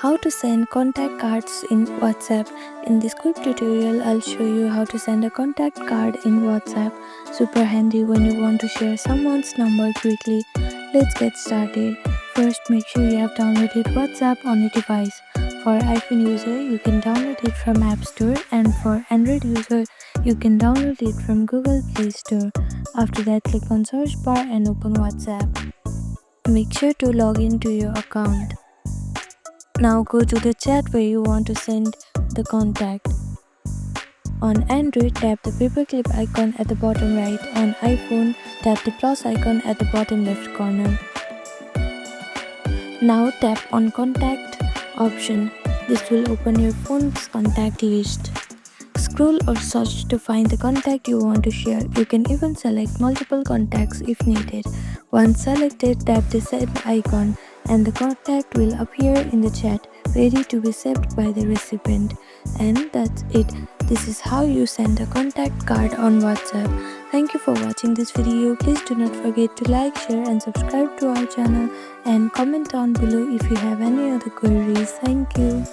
How to send contact cards in WhatsApp. In this quick tutorial, I'll show you how to send a contact card in WhatsApp. Super handy when you want to share someone's number quickly. Let's get started. First, make sure you have downloaded WhatsApp on your device. For iPhone user, you can download it from App Store, and for Android user, you can download it from Google Play Store. After that, click on search bar and open WhatsApp. Make sure to log into your account. Now go to the chat where you want to send the contact. On Android, tap the paperclip icon at the bottom right. On iPhone, tap the plus icon at the bottom left corner. Now tap on contact option. This will open your phone's contact list. Scroll or search to find the contact you want to share. You can even select multiple contacts if needed. Once selected, tap the send icon and the contact will appear in the chat, ready to be saved by the recipient. And that's it. This is how you send a contact card on WhatsApp. Thank you for watching this video. Please do not forget to like, share and subscribe to our channel, and comment down below if you have any other queries. Thank you.